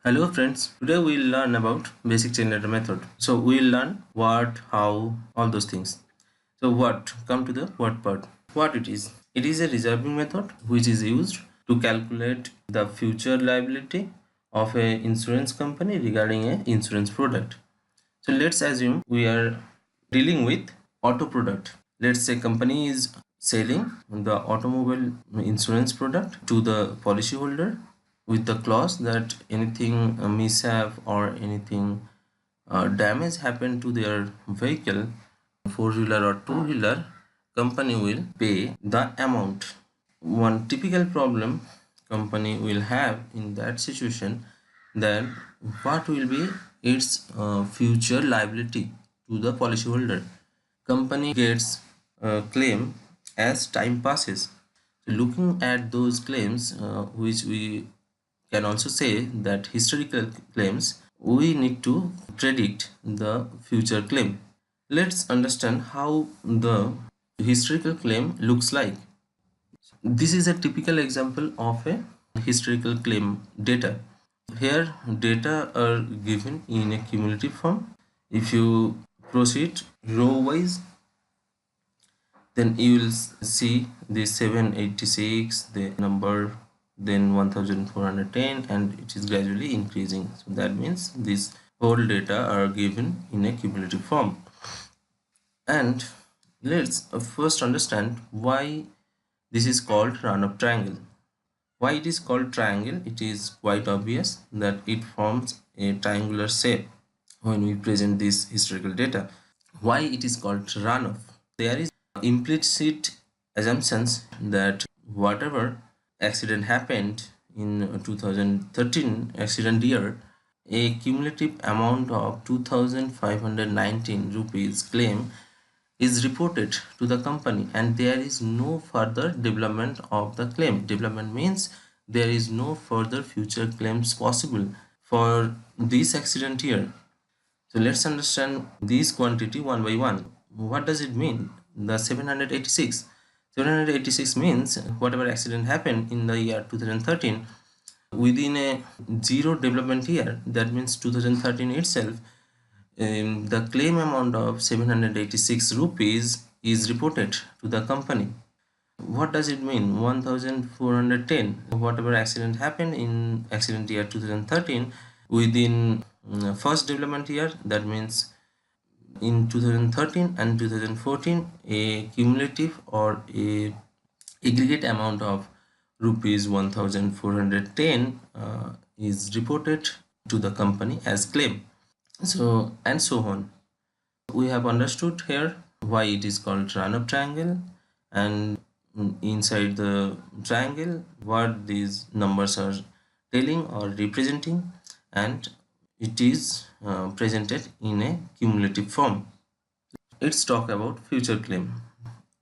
Hello friends, today we'll learn about basic chain letter method. So we'll learn what, how, all those things. So what, come to the what part. What it is? It is a reserving method which is used to calculate the future liability of a insurance company regarding a insurance product. So let's assume we are dealing with auto product. Let's say company is selling the automobile insurance product to the policyholder with the clause that anything mishap or anything damage happen to their vehicle, four-wheeler or two-wheeler, company will pay the amount. One typical problem company will have in that situation, then what will be its future liability to the policyholder. Company gets a claim as time passes. So looking at those claims, which we can also say that historical claims, we need to predict the future claim. Let's understand how the historical claim looks like. This is a typical example of a historical claim data. Here data are given in a cumulative form. If you proceed row wise, then you will see the 786, the number, then 1410, and it is gradually increasing. So that means these whole data are given in a cumulative form. And let's first understand why this is called run-up triangle. Why it is called triangle? It is quite obvious that it forms a triangular shape when we present this historical data. Why it is called run-up? There is implicit assumptions that whatever accident happened in 2013 accident year, a cumulative amount of 2519 rupees claim is reported to the company and there is no further development of the claim. Development means there is no further future claims possible for this accident year. So let's understand this quantity one by one. What does it mean? The 786. 786 means whatever accident happened in the year 2013 within a zero development year, that means 2013 itself, the claim amount of 786 rupees is reported to the company. What does it mean? 1410, whatever accident happened in accident year 2013 within first development year, that means in 2013 and 2014 a cumulative or a aggregate amount of rupees 1410 is reported to the company as claim. So and so on. We have understood here why it is called run-up triangle, and inside the triangle what these numbers are telling or representing, and it is presented in a cumulative form. Let's talk about future claim.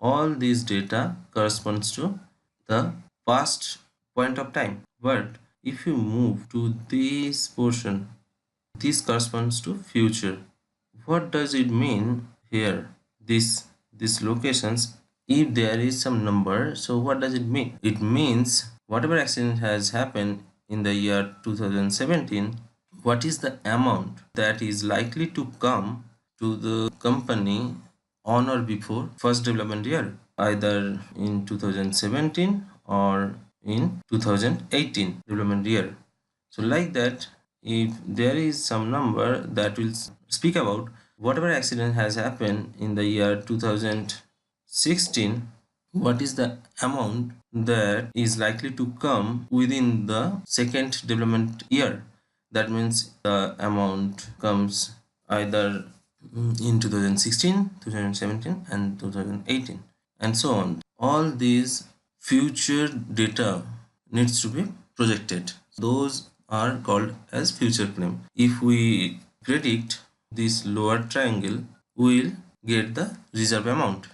All these data corresponds to the past point of time, but if you move to this portion, this corresponds to future. What does it mean here? This locations, if there is some number, so what does it mean? It means whatever accident has happened in the year 2017, what is the amount that is likely to come to the company on or before first development year, either in 2017 or in 2018 development year. So like that, if there is some number that will speak about whatever accident has happened in the year 2016, what is the amount that is likely to come within the second development year. That means the amount comes either in 2016, 2017 and 2018 and so on. All these future data needs to be projected. Those are called as future claim. If we predict this lower triangle, we will get the reserve amount.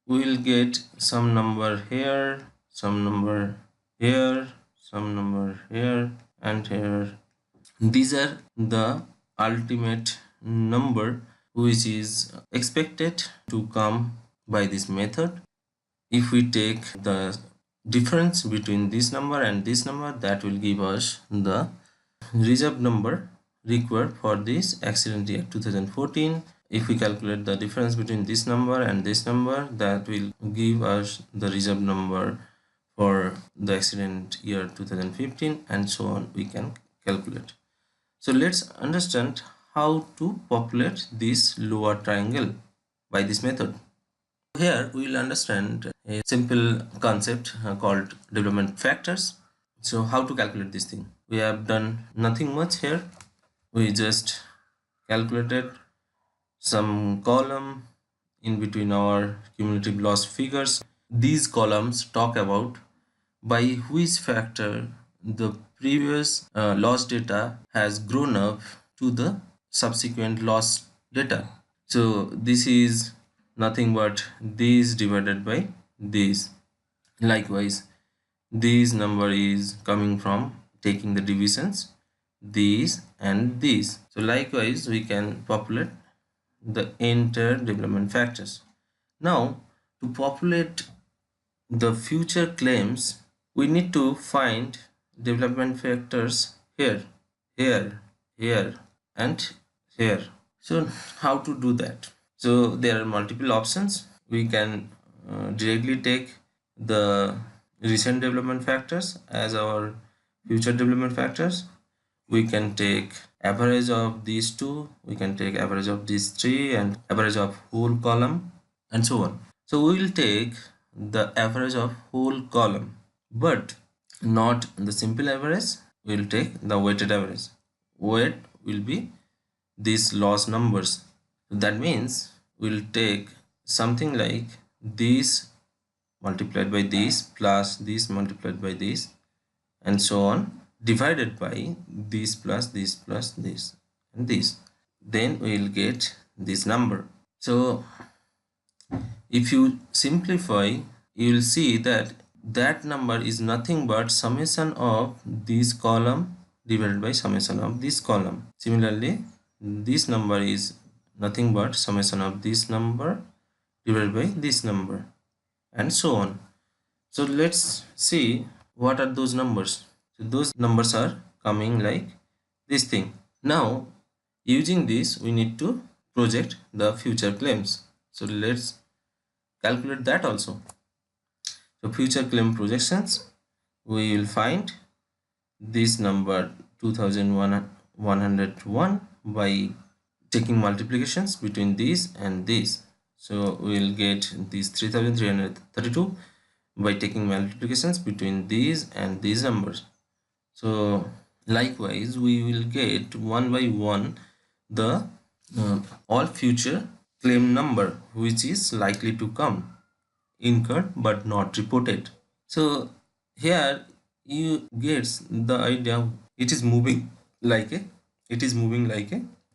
We will get some number here, some number here, some number here and here. These are the ultimate number which is expected to come by this method. If we take the difference between this number and this number, that will give us the reserve number required for this accident year 2014. If we calculate the difference between this number and this number, that will give us the reserve number for the accident year 2015, and so on we can calculate. So let's understand how to populate this lower triangle by this method. Here we will understand a simple concept called development factors. So how to calculate this thing? We have done nothing much here. We just calculated some column in between our cumulative loss figures. These columns talk about by which factor the previous loss data has grown up to the subsequent loss data. So this is nothing but this divided by this. Likewise, this number is coming from taking the divisions these and these. So likewise we can populate the entire development factors. Now to populate the future claims, we need to find development factors here, here and here. So how to do that? So there are multiple options. We can directly take the recent development factors as our future development factors. We can take average of these two, we can take average of these three, and average of whole column, and so on. So we will take the average of whole column, but not the simple average. We will take the weighted average. Weight will be these loss numbers. That means we'll take something like this multiplied by this plus this multiplied by this, and so on, divided by this plus this plus this and this. Then we will get this number. So if you simplify, you will see that that number is nothing but summation of this column divided by summation of this column. Similarly, this number is nothing but summation of this number divided by this number, and so on. So let's see what are those numbers. So those numbers are coming like this thing. Now using this we need to project the future claims. So let's calculate that also. So future claim projections, we will find this number 2101 by taking multiplications between these and these. So we will get this 3332 by taking multiplications between these and these numbers. So likewise we will get one by one the all future claim number which is likely to come, incurred but not reported. So here you get the idea, it is moving like a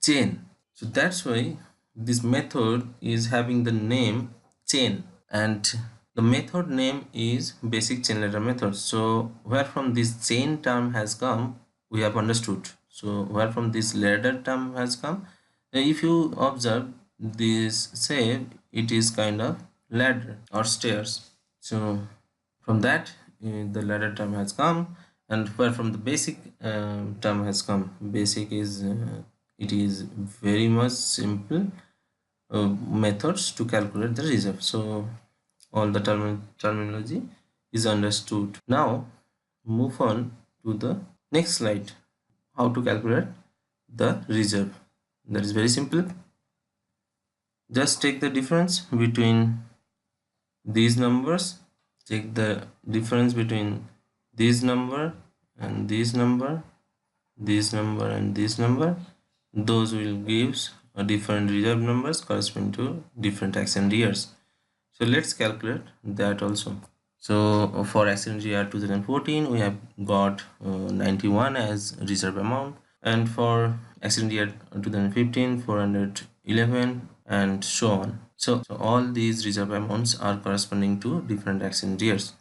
chain. So that's why this method is having the name chain, and the method name is basic chain ladder method. So where from this chain term has come, we have understood. So where from this ladder term has come, if you observe this shape, it is kind of ladder or stairs. So from that the ladder term has come, and where from the basic term has come. Basic is it is very much simple methods to calculate the reserve. So all the terminology is understood. Now move on to the next slide, how to calculate the reserve. That is very simple. Just take the difference between these numbers, take the difference between this number and this number, this number and this number. Those will gives a different reserve numbers corresponding to different accident years. So let's calculate that also. So for accident year 2014 we have got 91 as reserve amount, and for accident year 2015 411, and so on. So all these reserve amounts are corresponding to different accident years.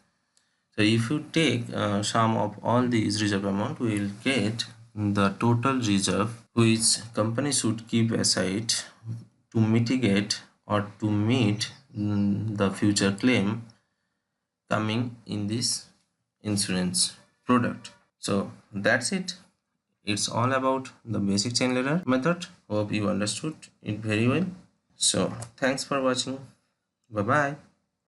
So if you take sum of all these reserve amount, we will get the total reserve which company should keep aside to mitigate or to meet the future claim coming in this insurance product. So that's it. it's all about the basic chain letter method. Hope you understood it very well. So thanks for watching. Bye bye.